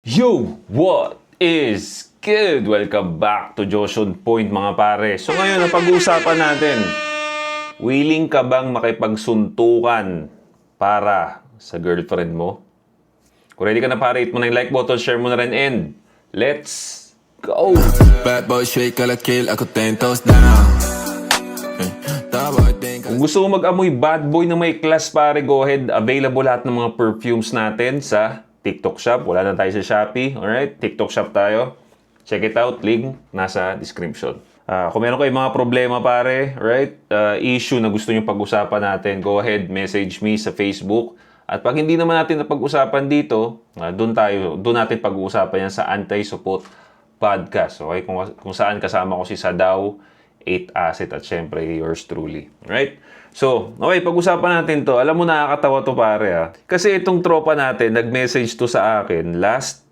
Yo! What is good? Welcome back to Josh on Point mga pare. So ngayon, ang pag-uusapan natin, willing ka bang makipagsuntukan para sa girlfriend mo? Kung ready ka na pare, hit mo na yung like button, share mo na rin, and let's go! Bad boy shake la kill, ako 10 toes down. Kung gusto mo mag-amoy bad boy na may class pare, go ahead. Available lahat ng mga perfumes natin sa TikTok Shop. Wala na tayo sa Shopee. Alright? TikTok Shop tayo. Check it out. Link nasa description. Kung meron kayong mga problema pare, right? Issue na gusto nyo pag-usapan natin, go ahead, message me sa Facebook. At pag hindi naman natin napag-usapan dito, doon natin pag-uusapan yan sa Anti-Support Podcast. Okay? Kung saan kasama ko si Sadaw, 8 Asset at syempre yours truly. Right? So, okay, pag-usapan natin to. Alam mo, nakakatawa to pare Kasi itong tropa natin, nag-message to sa akin last,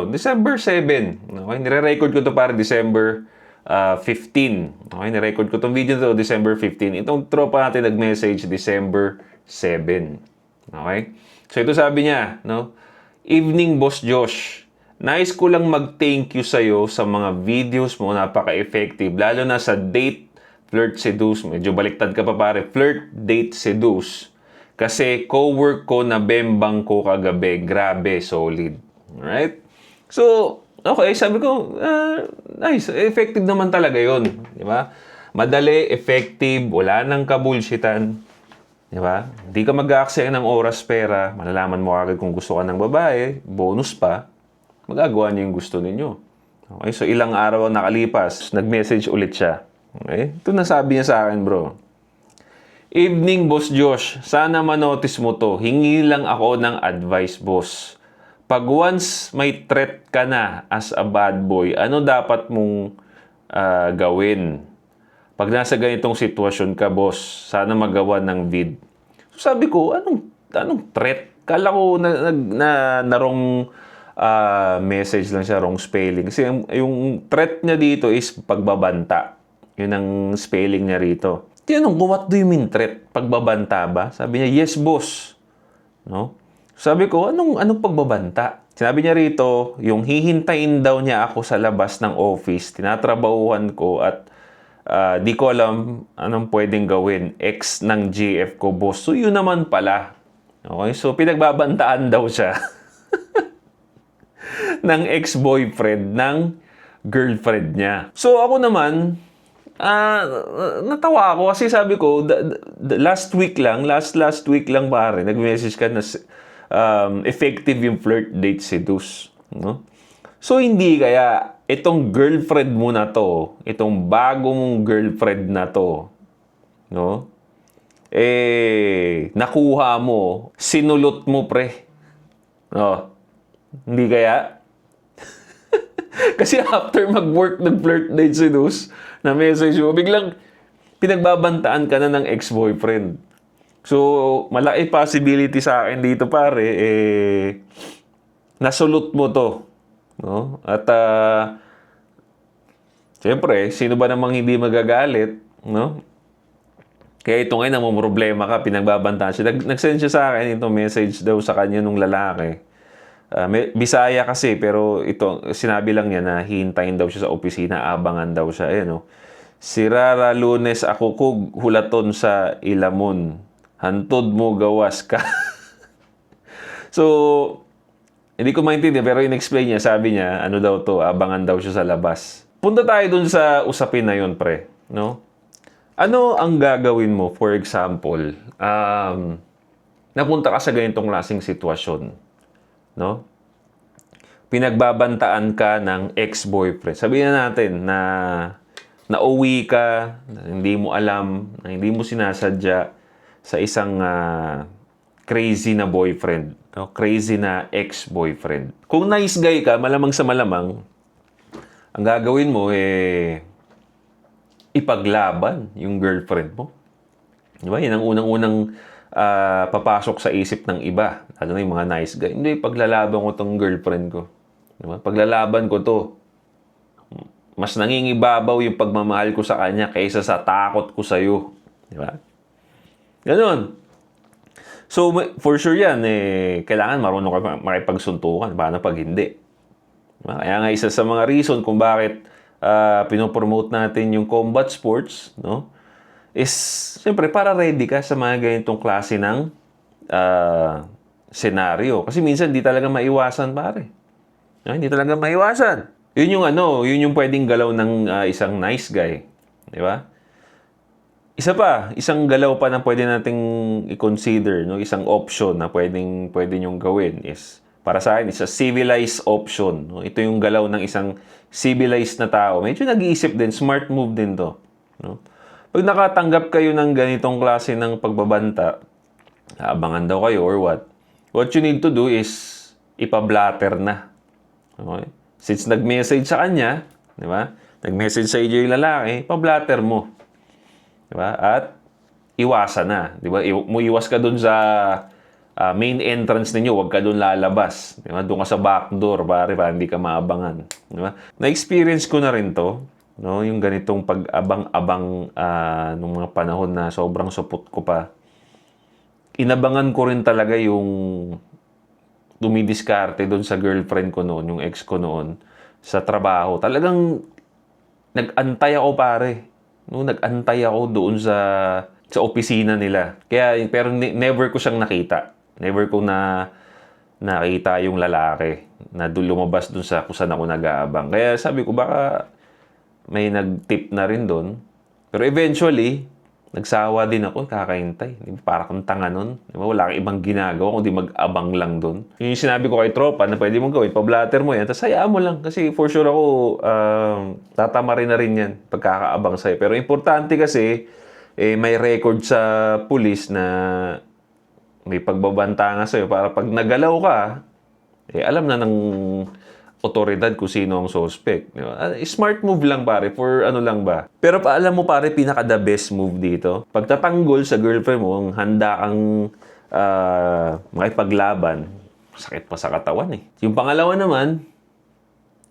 December 7. Okay, nire-record ko to pare December 15. Okay, nire-record ko tong video to December 15. Itong tropa natin nag-message December 7. Okay? So, ito sabi niya, no? Evening, Boss Josh. Nice ko lang mag-thank you sa'yo sa mga videos mo, napaka-effective. Lalo na sa date, flirt, seduce. Medyo baliktad ka pa pare. Flirt, date, seduce. Kasi co-work ko na bembang ko kagabi. Grabe, solid. Alright? So, okay, sabi ko, nice. Effective naman talaga yun. Di ba? Madali, effective, wala nang kabulshitan. Di ba? Hindi ka mag-aaksaya ng oras pera. Malalaman mo agad kung gusto ka ng babae. Bonus pa. Magagawa niyo yung gusto ninyo. Okay? So, ilang araw ang nakalipas, nag-message ulit siya. Okay? Ito na sabi niya sa akin, bro. Evening, Boss Josh. Sana manotice mo to. Hingi lang ako ng advice, boss. Pag once may threat ka na as a bad boy, ano dapat mong gawin? Pag nasa ganitong sitwasyon ka, boss, sana magawa ng vid. So, sabi ko, anong threat? Kala ko na wrong message lang siya, wrong spelling. Kasi yung threat niya dito is pagbabanta. Yun ang spelling niya rito. Tinanong ko, what do you mean threat? Pagbabanta ba? Sabi niya, yes, boss. No? Sabi ko, anong pagbabanta? Sinabi niya rito, yung hihintayin daw niya ako sa labas ng office, tinatrabahuhan ko at di ko alam anong pwedeng gawin. Ex ng GF ko, boss. So, yun naman pala. Okay? So, pinagbabantaan daw siya ng ex-boyfriend ng girlfriend niya. So, ako naman, natawa ako kasi sabi ko, last week lang pare, nag-message ka na effective yung flirt, date, seduce. No? So, hindi kaya itong girlfriend mo na to, itong bago mong girlfriend na to, no? Nakuha mo, sinulot mo, pre. No? Hindi kaya? Kasi after mag-work ng flirt, date, seduce, na message mo, biglang pinagbabantaan ka na ng ex-boyfriend. So, malaki possibility sa akin dito pare, nasulot mo to. No? At, siyempre, sino ba namang hindi magagalit? No? Kaya ito ngayon, namang problema ka, pinagbabantaan siya. Nag-send siya sa akin itong message daw sa kanya nung lalaki. Bisaya kasi, pero ito, sinabi lang niya na hihintayin daw siya sa opisina, abangan daw siya. Ayan, no? Sirara Lunes ako kog hulaton sa ilamon. Hantod mo gawas ka. So, hindi ko maintindihan, pero in-explain niya, sabi niya, ano daw to, abangan daw siya sa labas. Punta tayo dun sa usapin na yun, pre. No? Ano ang gagawin mo, for example, napunta ka sa ganitong klaseng sitwasyon? No? Pinagbabantaan ka ng ex-boyfriend. Sabihin na natin na nauwi ka, na hindi mo alam, na hindi mo sinasadya sa isang crazy na boyfriend. No? Crazy na ex-boyfriend. Kung nice guy ka, malamang sa malamang, ang gagawin mo ipaglaban yung girlfriend mo. Diba? Yan ang unang-unang papasok sa isip ng iba. Lalo na yung mga nice guy. Hindi, paglalaban ko tong girlfriend ko. Diba? Paglalaban ko to. Mas nangingibabaw yung pagmamahal ko sa kanya kaysa sa takot ko sa'yo. Diba? Ganon. So, for sure yan, kailangan marunong ka makipagsuntukan. Paano pag hindi? Diba? Kaya nga isa sa mga reason kung bakit pinopromote natin yung combat sports, no? Is, siyempre, para ready ka sa mga ganitong klase ng senaryo. Kasi minsan, di talaga maiwasan, pare. No? Hindi talaga maiwasan. Yun yung pwedeng galaw ng isang nice guy. Di ba? Isa pa, isang galaw pa na pwede nating i-consider, no? Isang option na pwede nyong gawin is, para sa akin, is a civilized option. No? Ito yung galaw ng isang civilized na tao. Medyo nag-iisip din, smart move din to. No? Pag nakatanggap kayo ng ganitong klase ng pagbabanta, abangan daw kayo or what you need to do is ipa-blatter na. Okay? Since nag-message sa kanya, di ba? Nag-message sa iyo yung lalaki, pa-blatter mo. Diba? At iwasan na. Diba? Iwas ka dun sa main entrance ninyo. Huwag ka dun lalabas. Diba? Doon ka sa backdoor, para hindi ka maabangan. Diba? Na-experience ko na rin to. No? Yung ganitong pag-abang-abang nung mga panahon na sobrang supot ko pa. Inabangan ko rin talaga yung dumidiskarte doon sa girlfriend ko noon, yung ex ko noon, sa trabaho. Talagang nag-antay ako, pare. No, nag-antay ako doon sa opisina nila. Pero never ko siyang nakita. Never ko nakita yung lalaki na lumabas doon sa kung saan ako nag-aabang. Kaya sabi ko, baka may nag-tip na rin doon. Pero eventually, nagsawa din ako, kakahintay. Para kang tanga nun. Wala kang ibang ginagawa kundi mag-abang lang doon. Yung sinabi ko kay tropa na pwede mong gawin, pa-blatter mo yan, tapos hayaan mo lang. Kasi for sure ako, tatama rin na rin yan pagkakaabang sa'yo. Pero importante kasi, may record sa pulis na may pagbabanta nga sa'yo para pag nagalaw ka, alam na ng otoridad kung sino ang suspect. Diba? Smart move lang, pare, for ano lang ba. Pero alam mo, pare, pinaka the best move dito. Pagtatanggol sa girlfriend mo, handa kang makipaglaban, sakit pa sa katawan eh. Yung pangalawa naman,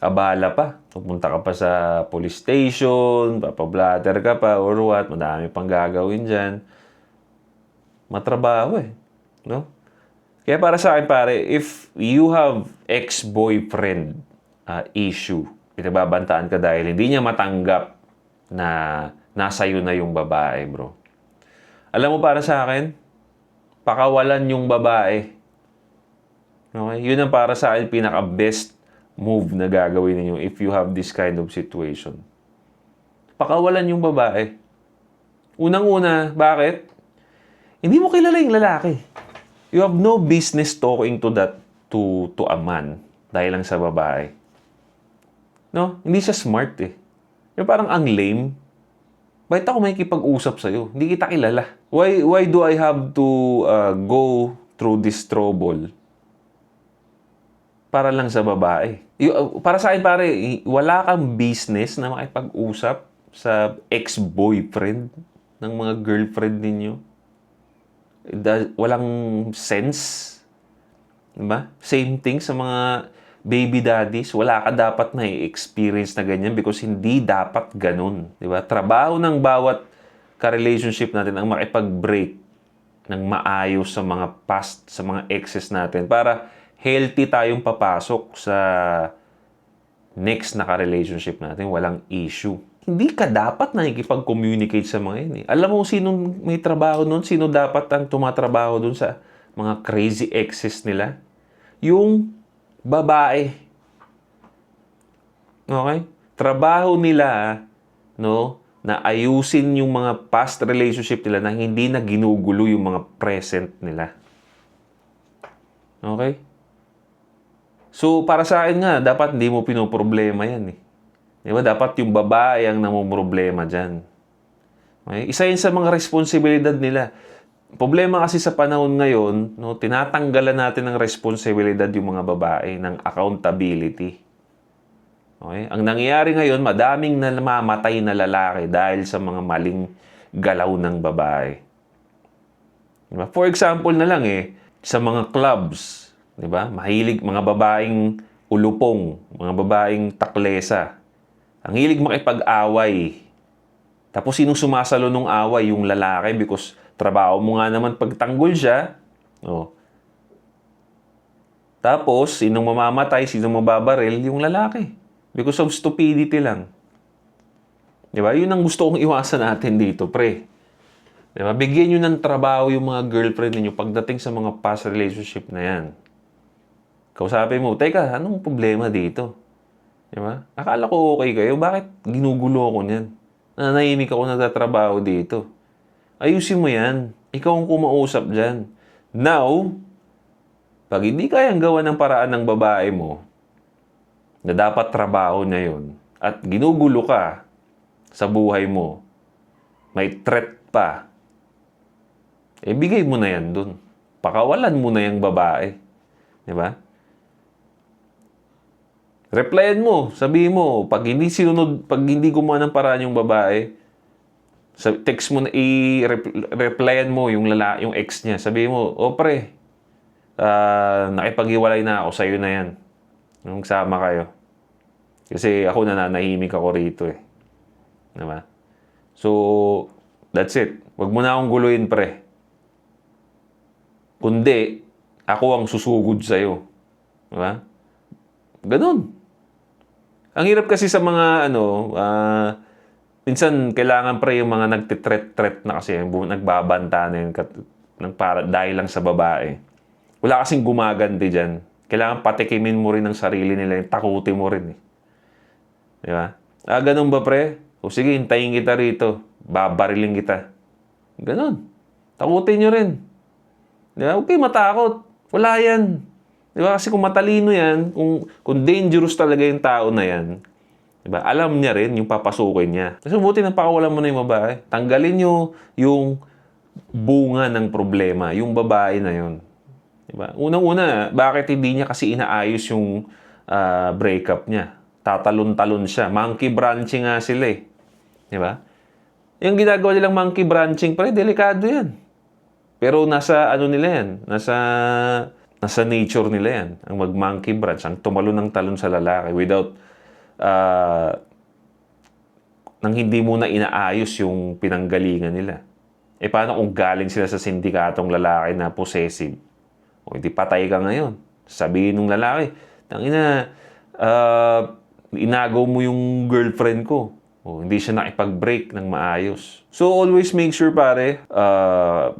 abala pa. Pupunta ka pa sa police station, papablatter ka pa, or what, madami pang gagawin dyan. Matrabaho eh. No? Kaya para sa akin, pare, if you have ex-boyfriend issue, pinababantaan ka dahil hindi niya matanggap na nasa iyo na yung babae, bro. Alam mo, para sa akin, pakawalan yung babae. Okay? Yun ang para sa akin pinaka-best move na gagawin ninyo if you have this kind of situation. Pakawalan yung babae. Unang-una, bakit? Hindi mo kilala yung lalaki. You have no business talking to a man dahil lang sa babae. No? Hindi siya smart eh. Yung parang ang lame. Bakit ako makikipag-usap sa'yo? Hindi kita kilala. Why do I have to go through this trouble para lang sa babae? Para sa akin, pare, wala kang business na makipag-usap sa ex-boyfriend ng mga girlfriend ninyo. Walang sense. Diba? Same thing sa mga baby daddies. Wala ka dapat na experience na ganyan because hindi dapat ganun. Diba? Trabaho ng bawat ka-relationship natin ang makipag-break ng maayos sa mga past, sa mga exes natin para healthy tayong papasok sa next na ka-relationship natin. Walang issue. Hindi ka dapat nakikipag-communicate sa mga yun eh. Alam mo sinong may trabaho nun? Sino dapat ang tumatrabaho dun sa mga crazy exes nila? Yung babae. Okay? Trabaho nila, no, na ayusin yung mga past relationship nila na hindi na ginugulo yung mga present nila. Okay? So, para sa akin nga, dapat hindi mo pinoproblema yan eh. Diba? Dapat yung babae ang namumroblema dyan. Okay? Isa yun sa mga responsibilidad nila. Problema kasi sa panahon ngayon, no, tinatanggalan natin ng responsibilidad yung mga babae, ng accountability. Okay? Ang nangyayari ngayon, madaming namamatay na lalaki dahil sa mga maling galaw ng babae. Diba? For example na lang sa mga clubs, diba? Mahilig mga babaeng ulupong, mga babaeng taklesa. Ang hilig makipag-away. Tapos sinong sumasalo nung away? Yung lalaki because trabaho mo nga naman pagtanggol siya, Oh. Tapos, sinong mamamatay, sinong mababaril? Yung lalaki. Because of stupidity lang. Di ba? Yun ang gusto kong iwasan natin dito, pre. Di ba? Bigyan nyo ng trabaho yung mga girlfriend ninyo pagdating sa mga past relationship na yan. Kausapin mo, teka, anong problema dito? Di ba? Akala ko okay kayo, bakit ginugulo ako niyan? Nanahimik ako nagtatrabaho dito. Ayusin mo yan. Ikaw ang kumausap dyan. Now, pag hindi kayang gawa ng paraan ng babae mo, na dapat trabaho niya yun, at ginugulo ka sa buhay mo, may threat pa, bigay mo na yan dun. Pakawalan mo na yung babae. Di ba? Replyan mo. Sabihin mo, pag hindi gumawa ng paraan yung babae, text mo na, replyan mo yung ex niya. Sabihin mo, pre, nakipag-iwalay na ako, sa'yo na yan. Nung sama kayo. Kasi ako nananahimik ako rito eh. Diba? So, that's it. Huwag mo na akong guluhin, pre. Kundi, ako ang susugod sa'yo. Diba? Ganun. Ang hirap kasi sa mga, minsan kailangan pre yung mga nagtitret-tret na kasi, nagbabanta na yun dahil lang sa babae. Wala kasing gumaganti dyan. Kailangan patikimin mo rin ang sarili nila, yung takutin mo rin eh. Di ba? Ganun ba pre? O sige, hintayin kita rito. Babariling kita. Ganun. Takutin nyo rin. Di ba? Huwag kayo matakot. Wala yan. Di ba? Kasi kung matalino yan, kung dangerous talaga yung tao na yan, di ba? Alam niya rin yung papasukin niya. Kasi buti na pakawalan mo na yung babae. Tanggalin nyo yung bunga ng problema, yung babae na yun. Diba? Unang-una, bakit hindi niya kasi inaayos yung breakup niya? Tatalon-talon siya. Monkey branching nga sila eh. Diba? Yung ginagawa nilang monkey branching, pre, delikado yan. Pero nasa nila yan. Nasa nature nila yan. Ang mag-monkey branch, ang tumalon ng talon sa lalaki without nang hindi muna inaayos yung pinanggalingan nila. Paano kung galing sila sa sindikatong lalaki na possessive? O hindi patay ka ngayon. Sabihin ng lalaki, tangina, inagaw mo yung girlfriend ko. O hindi siya nakipag-break ng maayos. So always make sure pare,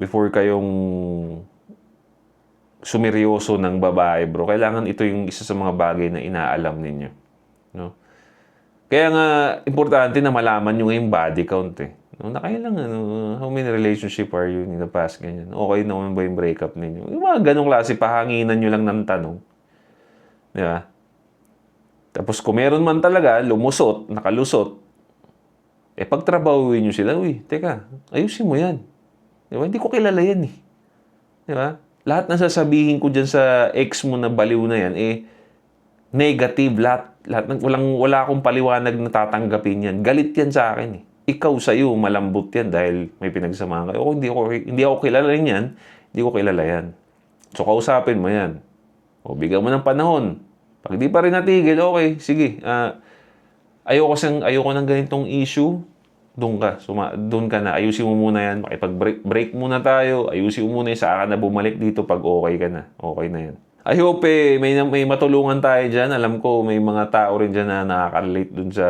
before kayong sumeryoso ng babae bro, kailangan ito yung isa sa mga bagay na inaalam ninyo. No? Kaya nga, importante na malaman nyo yung body count eh. No, nakailang how many relationship are you in the past, ganyan. Okay naman ba yung breakup ninyo? Yung mga ganong klase, pahanginan nyo lang ng tanong. Di ba? Tapos kung meron man talaga, lumusot, nakalusot, pagtrabahuin nyo sila, uy, teka, ayusin mo yan. Di ba? Hindi ko kilala yan eh. Di ba? Lahat na sasabihin ko dyan sa ex mo na baliw na yan, negative, lahat wala akong paliwanag na tatanggapin yan. Galit yan sa akin eh. Ikaw sa'yo, malambot yan dahil may pinagsamahan kayo. O hindi ako kilala rin yan, hindi ko kilala yan. So, kausapin mo yan. O, bigyan mo ng panahon. Pag di pa rin natigil, okay, sige. Ayoko ng ganitong issue, doon ka na. Ayusin mo muna yan. Makipag-break muna tayo. Ayusin mo muna yan. Saan ka na bumalik dito pag okay ka na. Okay na yan. I hope may matulungan tayo dyan. Alam ko, may mga tao rin dyan na nakaka-relate dun sa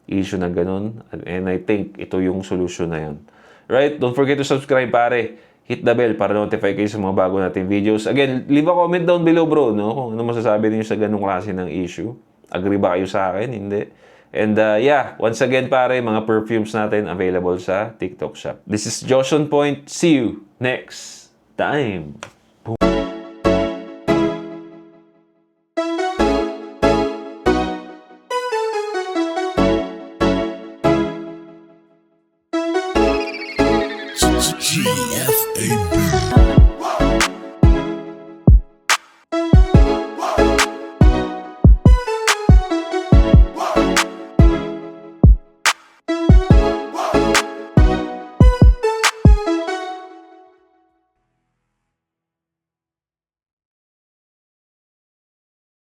issue na ganun. And I think ito yung solution na yun. Right? Don't forget to subscribe, pare. Hit the bell para notify kayo sa mga bago nating videos. Again, leave a comment down below, bro. No? Kung ano masasabi niyo sa ganung klase ng issue. Agree ba kayo sa akin? Hindi. And yeah, once again, pare, mga perfumes natin available sa TikTok shop. This is Josh on Point. See you next time. GFAB.